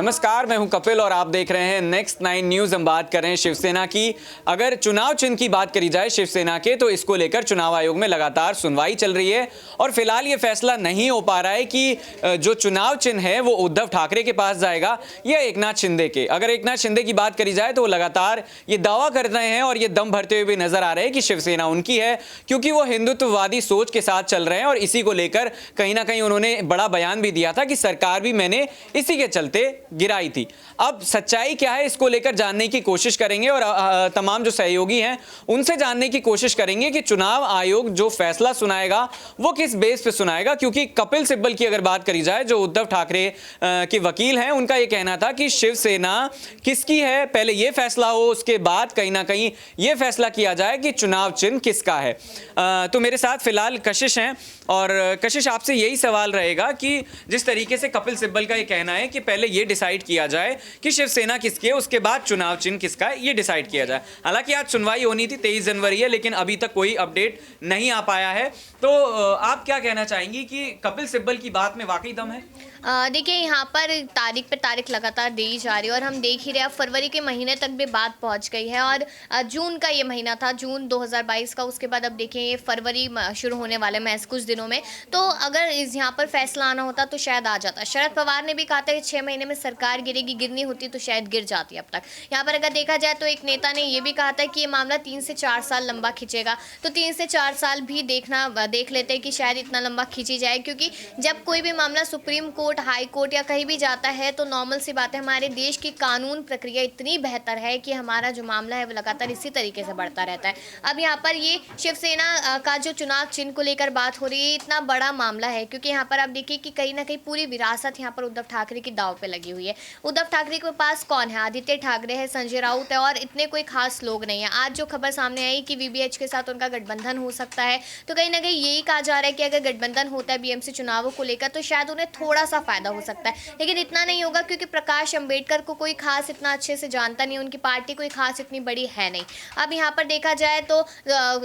नमस्कार, मैं हूं कपिल और आप देख रहे हैं नेक्स्ट 9 न्यूज। हम बात कर रहे हैं शिवसेना की। अगर चुनाव चिन्ह की बात करी जाए शिवसेना के, तो इसको लेकर चुनाव आयोग में लगातार सुनवाई चल रही है और फिलहाल ये फैसला नहीं हो पा रहा है कि जो चुनाव चिन्ह है वो उद्धव ठाकरे के पास जाएगा या एकनाथ शिंदे के। अगर एकनाथ शिंदे की बात करी जाए तो वो लगातार ये दावा कर रहे हैं और ये दम भरते हुए भी नजर आ रहे हैं कि शिवसेना उनकी है, क्योंकि वो हिंदुत्ववादी सोच के साथ चल रहे हैं और इसी को लेकर कहीं ना कहीं उन्होंने बड़ा बयान भी दिया था कि सरकार भी मैंने इसी के चलते गिराई थी। अब सच्चाई क्या है इसको लेकर जानने की कोशिश करेंगे और तमाम जो सहयोगी हैं उनसे जानने की कोशिश करेंगे कि चुनाव आयोग जो फैसला सुनाएगा वो किस बेस पे सुनाएगा। क्योंकि कपिल सिब्बल की अगर बात करी जाए, जो उद्धव ठाकरे के वकील हैं, उनका यह कहना था कि शिवसेना किसकी है, पहले यह फैसला हो, उसके बाद कहीं ना कहीं यह फैसला किया जाए कि चुनाव चिन्ह किसका है। तो मेरे साथ फिलहाल कशिश हैं और कशिश, आपसे यही सवाल रहेगा कि जिस तरीके से कपिल सिब्बल का यह कहना है कि पहले यह डिसाइड किया जाए कि शिवसेना किसकी है, उसके बाद चुनाव चिन्ह किसका है, यह डिसाइड किया जाए। हालांकि आज सुनवाई होनी थी, 23 जनवरी है, लेकिन अभी तक कोई अपडेट नहीं आ पाया है। तो आप क्या कहना चाहेंगी कि कपिल सिब्बल की बात में वाकई दम है? देखिए, यहाँ पर तारीख पे तारीख लगातार दी जा रही है और हम देख ही रहे हैं, फरवरी के महीने तक भी बात पहुँच गई है और जून का ये महीना था, जून 2022 का। उसके बाद अब देखिए ये फरवरी शुरू होने वाले महज कुछ दिनों में। तो अगर इस यहाँ पर फैसला आना होता तो शायद आ जाता। शरद पवार ने भी कहा था कि 6 महीने में सरकार गिरेगी, गिरनी होती तो शायद गिर जाती। अब तक यहाँ पर अगर देखा जाए तो एक नेता ने ये भी कहा था कि ये मामला 3 से 4 साल लंबा खींचेगा। तो 3 से 4 साल भी देख लेते हैं कि शायद इतना लंबा खींची जाए, क्योंकि जब कोई भी मामला सुप्रीम कोर्ट, हाई कोर्ट या कहीं भी जाता है तो नॉर्मल सी बात है, हमारे देश की कानून प्रक्रिया इतनी बेहतर है कि हमारा जो मामला है वो लगातार इसी तरीके से बढ़ता रहता है। अब यहाँ पर ये शिवसेना का जो चुनाव चिन्ह को लेकर बात हो रही है, इतना बड़ा मामला है क्योंकि यहाँ पर आप देखिए कि कहीं ना कहीं पूरी विरासत यहाँ पर उद्धव ठाकरे की दाव पे लगी हुई है। उद्धव ठाकरे के पास कौन है? आदित्य ठाकरे है, संजय राउत है और इतने कोई खास लोग नहीं है। आज जो खबर सामने आई कि वीबीएच के साथ उनका गठबंधन हो सकता है, तो कहीं ना कहीं यही कहा जा रहा है कि अगर गठबंधन होता है बीएमसी चुनावों को लेकर तो शायद उन्हें थोड़ा सा फायदा हो सकता है, लेकिन इतना नहीं होगा क्योंकि प्रकाश अंबेडकर को कोई खास इतना अच्छे से जानता नहीं, उनकी पार्टी कोई खास इतनी बड़ी है नहीं। अब यहाँ पर देखा जाए तो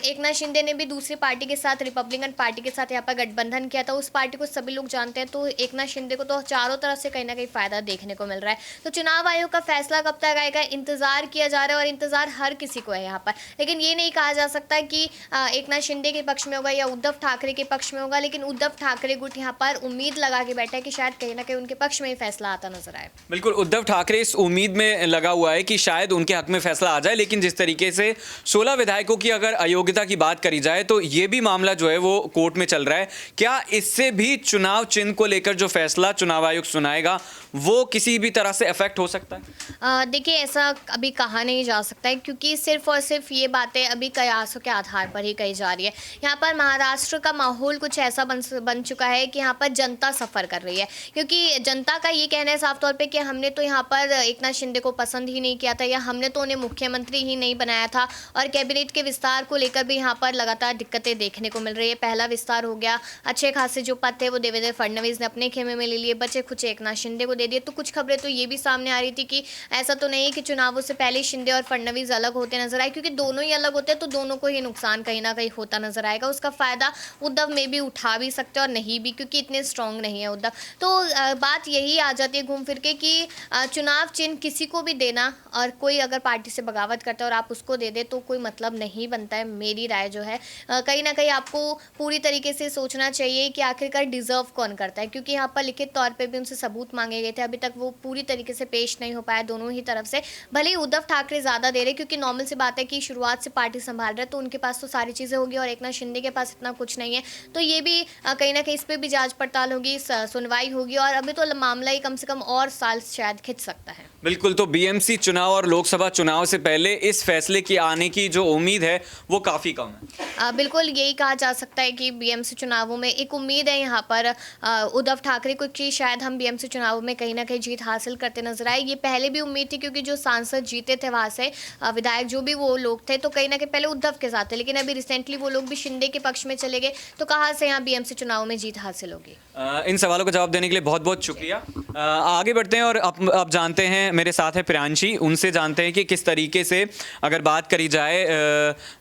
एकनाथ शिंदे ने भी दूसरी पार्टी के साथ, रिपब्लिकन पार्टी के साथ यहाँ पर गठबंधन किया था। उस पार्टी को सभी लोग जानते हैं, तो एकनाथ शिंदे को तो चारों तरफ से कहीं ना कहीं फायदा देखने को मिल रहा है। तो चुनाव आयोग का फैसला कब तक आएगा, इंतजार किया जा रहा है और इंतजार हर किसी को है यहाँ पर। लेकिन ये नहीं कहा जा सकता कि एकनाथ शिंदे के पक्ष में होगा या उद्धव ठाकरे के पक्ष में होगा, लेकिन उद्धव ठाकरे गुट यहाँ पर उम्मीद लगा के बैठा है कि शायद कहीं ना कहीं उनके पक्ष में ही फैसला आता नजर आए। बिल्कुल, उद्धव ठाकरे इस उम्मीद में लगा हुआ है कि शायद उनके हक में फैसला आ जाए। लेकिन जिस तरीके से 16 विधायकों की अगर अयोग्यता की बात करी जाए तो ये भी मामला जो है वो कोर्ट में चल रहा है। क्या इससे भी चुनाव चिन्ह को लेकर जो फैसला चुनाव आयोग सुनाएगा वो किसी भी तरह से अफेक्ट हो सकता है? देखिए, ऐसा अभी कहा नहीं जा सकता है क्योंकि सिर्फ और सिर्फ ये बातें अभी कयासों के आधार पर ही कही जा रही है। यहाँ पर महाराष्ट्र का माहौल कुछ ऐसा बन चुका है कि यहाँ पर जनता सफ़र कर रही है, क्योंकि जनता का ये कहना है साफ तौर पे कि हमने तो यहाँ पर एकनाथ शिंदे को पसंद ही नहीं किया था या हमने तो उन्हें मुख्यमंत्री ही नहीं बनाया था। और कैबिनेट के विस्तार को लेकर भी यहाँ पर लगातार दिक्कतें देखने को मिल रही है। पहला विस्तार हो गया, अच्छे खासे जो पद थे वो देवेंद्र फडणवीस ने अपने खेमे में ले लिए, बचे कुछ एकनाथ शिंदे को दे दिए। तो कुछ खबरें तो ये भी सामने आ रही थी कि ऐसा तो नहीं कि चुनावों से पहले शिंदे और फडणवीस अलग होते नजर आए, क्योंकि दोनों ही अलग होते हैं तो दोनों को ही नुकसान कहीं ना कहीं होता नजर आएगा। उसका फायदा उद्धव में भी उठा भी सकते और नहीं भी, क्योंकि इतने स्ट्रांग नहीं है उद्धव। तो बात यही आ जाती है घूम फिर के कि चुनाव चिन्ह किसी को भी देना और कोई अगर पार्टी से बगावत करता है और आप उसको दे दे तो कोई मतलब नहीं बनता है। मेरी राय जो है, कहीं ना कहीं आपको पूरी तरीके से सोचना चाहिए कि आखिरकार डिजर्व कौन करता है, क्योंकि यहाँ पर लिखित तौर पे भी उनसे सबूत मांगे गए थे, अभी तक वो पूरी तरीके से पेश नहीं हो पाया दोनों ही तरफ से। भले ही उद्धव ठाकरे ज़्यादा दे रहे, क्योंकि नॉर्मल सी बात है कि शुरुआत से पार्टी संभाल रहे तो उनके पास तो सारी चीज़ें होगी और एकनाथ शिंदे के पास इतना कुछ नहीं है। तो ये भी कहीं ना कहीं इस पर भी जाँच पड़ताल होगी, सुनवाई होगी और अभी तो मामला ही कम से कम और साल शायद खिंच सकता है। बिल्कुल, तो बीएमसी चुनाव और लोकसभा चुनाव से पहले इस फैसले की आने की जो उम्मीद है वो काफ़ी कम है। बिल्कुल यही कहा जा सकता है कि बीएमसी चुनावों में एक उम्मीद है यहाँ पर उद्धव ठाकरे को कि शायद हम बीएमसी चुनावों में कहीं ना कहीं जीत हासिल करते नजर आए। ये पहले भी उम्मीद थी, क्योंकि जो सांसद जीते थे वहाँ से, विधायक जो भी वो लोग थे, तो कहीं ना कहीं पहले उद्धव के साथ थे, लेकिन अभी रिसेंटली वो लोग भी शिंदे के पक्ष में चले गए। तो कहाँ से यहाँ बीएमसी चुनाव में जीत हासिल होगी? इन सवालों का जवाब देने के लिए बहुत बहुत शुक्रिया। आगे बढ़ते हैं और अब जानते हैं, मेरे साथ है प्रियांशी, उनसे जानते हैं कि किस तरीके से अगर बात करी जाए,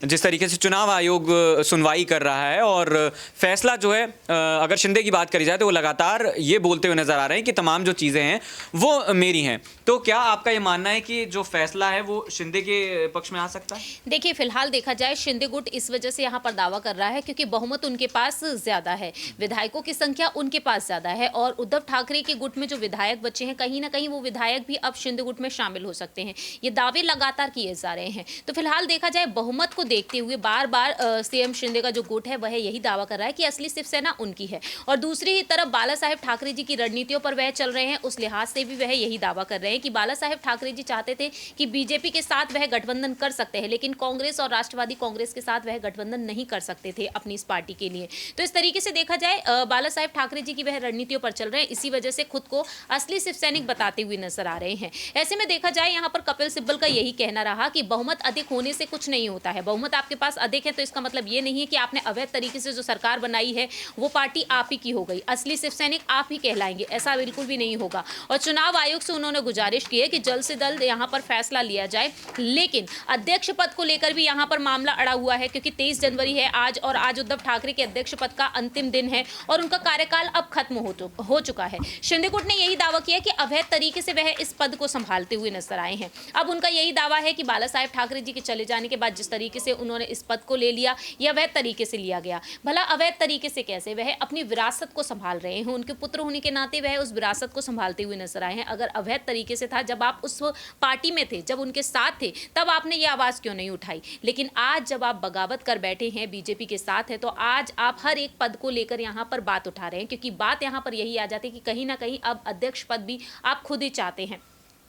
जिस तरीके से चुनाव आयोग सुनवाई कर रहा है और फैसला जो है, अगर शिंदे की बात करी जाए तो वो लगातार ये बोलते हुए नजर आ रहे हैं कि तमाम जो चीज़ें हैं वो मेरी हैं। तो क्या आपका ये मानना है कि जो फैसला है वो शिंदे के पक्ष में आ सकता है? देखिए, फिलहाल देखा जाए शिंदे गुट इस वजह से यहाँ पर दावा कर रहा है क्योंकि बहुमत उनके पास ज्यादा है, विधायकों की संख्या उनके पास ज्यादा है और उद्धव ठाकरे के गुट में जो विधायक बचे हैं कहीं ना कहीं वो विधायक भी अब शिंदे गुट में शामिल हो सकते हैं। ये दावे लगातार किए जा रहे हैं। तो फिलहाल देखा जाए बहुमत को देखते हुए बार बार सीएम शिंदे का जो गुट है वह यही दावा कर रहा है कि असली शिवसेना उनकी है। और दूसरी ही तरफ बाला साहेब ठाकरे जी की रणनीतियों पर वह चल रहे हैं, उस लिहाज से भी वह यही दावा कर रहे हैं कि बाला साहेब ठाकरे जी चाहते थे कि बीजेपी के साथ वह गठबंधन कर सकते हैं, लेकिन कांग्रेस और राष्ट्रवादी कांग्रेस के साथ वह गठबंधन नहीं कर सकते थे अपनी इस पार्टी के लिए। तो इस तरीके से देखा जाए बाला साहेब ठाकरे जी की वह रणनीतियों पर चल रहे हैं, इसी वजह से खुद को असली शिव सैनिक बताते हुए नजर आ रहे हैं। ऐसे में देखा जाए यहाँ पर कपिल सिब्बल का यही कहना रहा कि बहुमत अधिक होने से कुछ नहीं होता है। बहुमत आपके पास अधिक है तो इसका मतलब ये नहीं है कि आपने अवैध तरीके से जो सरकार बनाई है वो पार्टी आप ही की हो गई, असली शिव सैनिक आप ही कहलाएंगे, ऐसा बिल्कुल भी नहीं होगा। और चुनाव आयोग से उन्होंने गुजारिश की है कि जल्द से जल्द यहाँ पर फैसला लिया जाए, लेकिन अध्यक्ष पद को लेकर भी यहाँ पर मामला अड़ा हुआ है क्योंकि 23 जनवरी है आज और आज उद्धव ठाकरे के अध्यक्ष पद का अंतिम दिन है और उनका कार्यकाल अब खत्म हो चुका है। शिंदे गुट ने यही दावा किया कि अवैध तरीके से वह इस पद को संभालते हुए नजर आए हैं। अब उनका यही दावा है कि बाला साहेब ठाकरे जी के चले जाने के बाद जिस तरीके से उन्होंने इस पद को ले लिया यह अवैध तरीके से लिया गया। भला अवैध तरीके से कैसे? वह अपनी विरासत को संभाल रहे हैं, उनके पुत्र होने के नाते वह उस विरासत को संभालते हुए नजर आए हैं। अगर अवैध तरीके से था, जब आप उस पार्टी में थे, जब उनके साथ थे, तब आपने ये आवाज क्यों नहीं उठाई? लेकिन आज जब आप बगावत कर बैठे हैं, बीजेपी के साथ है, तो आज आप हर एक पद को लेकर यहाँ पर बात उठा रहे हैं क्योंकि बात यहाँ पर यही आ जाती है कि कहीं ना कहीं अब अध्यक्ष पद भी आप खुद ही चाहते हैं।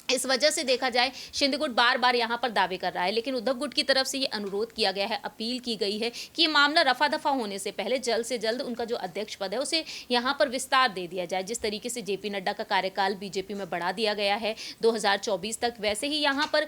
इस वजह से देखा जाए शिंदे गुट बार बार यहाँ पर दावे कर रहा है, लेकिन उद्धव गुट की तरफ से ये अनुरोध किया गया है, अपील की गई है कि ये मामला रफा दफा होने से पहले जल्द से जल्द उनका जो अध्यक्ष पद है उसे यहाँ पर विस्तार दे दिया जाए। जिस तरीके से जेपी नड्डा का कार्यकाल बीजेपी में बढ़ा दिया गया है 2024 तक, वैसे ही यहाँ पर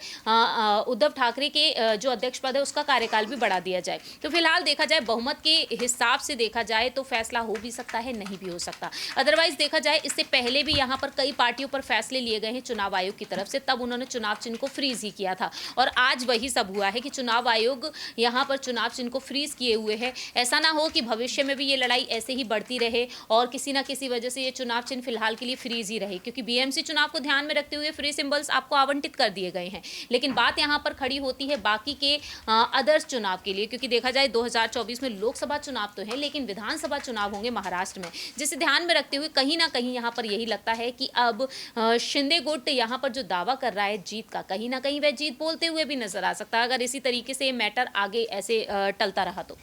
उद्धव ठाकरे के जो अध्यक्ष पद है उसका कार्यकाल भी बढ़ा दिया जाए। तो फिलहाल देखा जाए बहुमत के हिसाब से देखा जाए तो फैसला हो भी सकता है, नहीं भी हो सकता। अदरवाइज देखा जाए इससे पहले भी यहाँ पर कई पार्टियों पर फैसले लिए गए हैं चुनाव आयोग की तरफ से, तब उन्होंने चुनाव चिन्ह को फ्रीज ही किया था और आज वही सब हुआ है कि चुनाव आयोग यहां पर चुनाव चिन्ह को फ्रीज किए हुए है। ऐसा ना हो कि भविष्य में भी ये लड़ाई ऐसे ही बढ़ती रहे और किसी ना किसी वजह से ये चुनाव चिन्ह फिलहाल के लिए फ्रीज ही रहे, क्योंकि बीएमसी चुनाव को ध्यान में रखते हुए फ्री सिंबल्स आपको आवंटित कर दिए गए हैं। लेकिन बात यहां पर खड़ी होती है बाकी के अदर्स चुनाव के लिए, क्योंकि देखा जाए 2024 में लोकसभा चुनाव तो है लेकिन विधानसभा चुनाव होंगे महाराष्ट्र में, जिसे ध्यान में रखते हुए कहीं ना कहीं यहाँ पर यही लगता है कि अब शिंदे गुट यहाँ पर जो दावा कर रहा है जीत का, कहीं ना कहीं वह जीत बोलते हुए भी नजर आ सकता है अगर इसी तरीके से मैटर आगे ऐसे टलता रहा तो।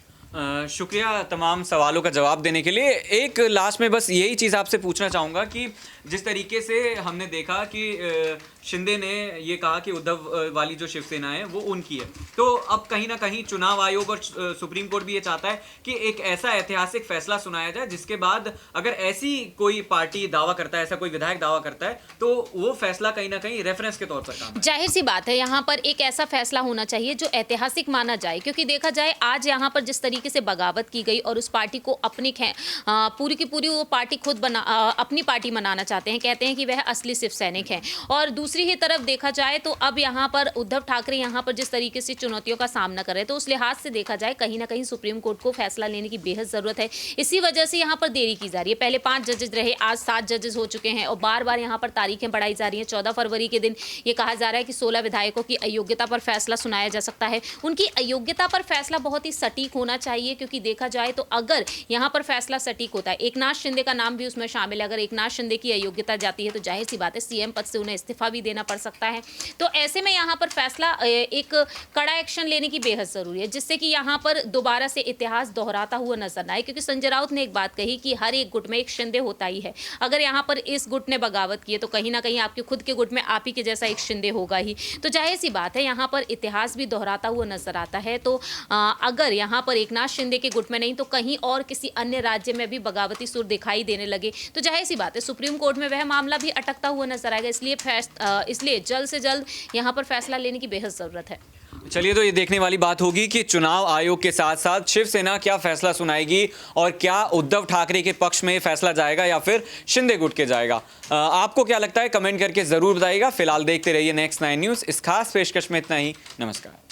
शुक्रिया तमाम सवालों का जवाब देने के लिए। एक लास्ट में बस यही चीज़ आपसे पूछना चाहूँगा कि जिस तरीके से हमने देखा कि शिंदे ने ये कहा कि उद्धव वाली जो शिवसेना है वो उनकी है, तो अब कहीं ना कहीं चुनाव आयोग और सुप्रीम कोर्ट भी ये चाहता है कि एक ऐसा ऐतिहासिक फैसला सुनाया जाए जिसके बाद अगर ऐसी कोई पार्टी दावा करता है, ऐसा कोई विधायक दावा करता है, तो वो फैसला कहीं ना कहीं रेफरेंस के तौर पर काम। जाहिर सी बात है यहाँ पर एक ऐसा फैसला होना चाहिए जो ऐतिहासिक माना जाए, क्योंकि देखा जाए आज यहाँ पर जिस तरीके से बगावत की गई और उस पार्टी को अपनी पूरी की पूरी वो पार्टी खुद अपनी पार्टी बनाना चाहते हैं, कहते हैं कि वह असली शिव सैनिक है। और दूसरी ही तरफ देखा जाए तो अब यहाँ पर उद्धव ठाकरे यहाँ पर जिस तरीके से चुनौतियों का सामना कर रहे हैं, तो उस लिहाज से देखा जाए कहीं ना कहीं सुप्रीम कोर्ट को फैसला लेने की बेहद जरूरत है। इसी वजह से यहाँ पर देरी की जा रही है। पहले 5 जजेस रहे, आज 7 जजेस हो चुके हैं और बार बार यहाँ पर तारीखें बढ़ाई जा रही हैं। 14 फरवरी के दिन ये कहा जा रहा है कि 16 विधायकों की अयोग्यता पर फैसला सुनाया जा सकता है। उनकी अयोग्यता पर फैसला बहुत ही सटीक होना चाहिए, क्योंकि देखा जाए तो अगर यहाँ पर फैसला सटीक होता है, एकनाथ शिंदे का नाम भी उसमें शामिल है, अगर एकनाथ शिंदे की अयोग्यता जाती है तो जाहिर सी बात है सीएम पद से उन्हें इस्तीफा भी देना पड़ सकता है। तो ऐसे में यहाँ पर फैसला एक कड़ा एक्शन लेने की बेहद जरूरी है, जिससे कि यहाँ पर दोबारा से इतिहास दोहराता हुआ नजर ना आए। क्योंकि संजय राउत ने एक बात कही कि हर एक गुट में एक शिंदे होता ही है। अगर यहाँ पर इस गुट ने बगावत की है तो कहीं ना कहीं आपके खुद के गुट में आप ही के जैसा एक शिंदे होगा ही। तो जाहिर सी बात है यहाँ पर इतिहास भी दोहराता हुआ नजर आता है। तो अगर यहाँ पर एकनाथ शिंदे के गुट में नहीं तो कहीं और किसी अन्य राज्य में भी बगावती सुर दिखाई देने लगे तो जाहिर सी बात है सुप्रीम कोर्ट में वह मामला भी अटकता हुआ नजर आएगा। इसलिए जल्द से जल्द यहाँ पर फैसला लेने की बेहद जरूरत है। चलिए, तो ये देखने वाली बात होगी कि चुनाव आयोग के साथ साथ शिवसेना क्या फैसला सुनाएगी और क्या उद्धव ठाकरे के पक्ष में फैसला जाएगा या फिर शिंदे गुट के जाएगा। आपको क्या लगता है कमेंट करके जरूर बताइएगा। फिलहाल देखते रहिए नेक्स्ट 9 न्यूज़। इस खास पेशकश में इतना ही। नमस्कार।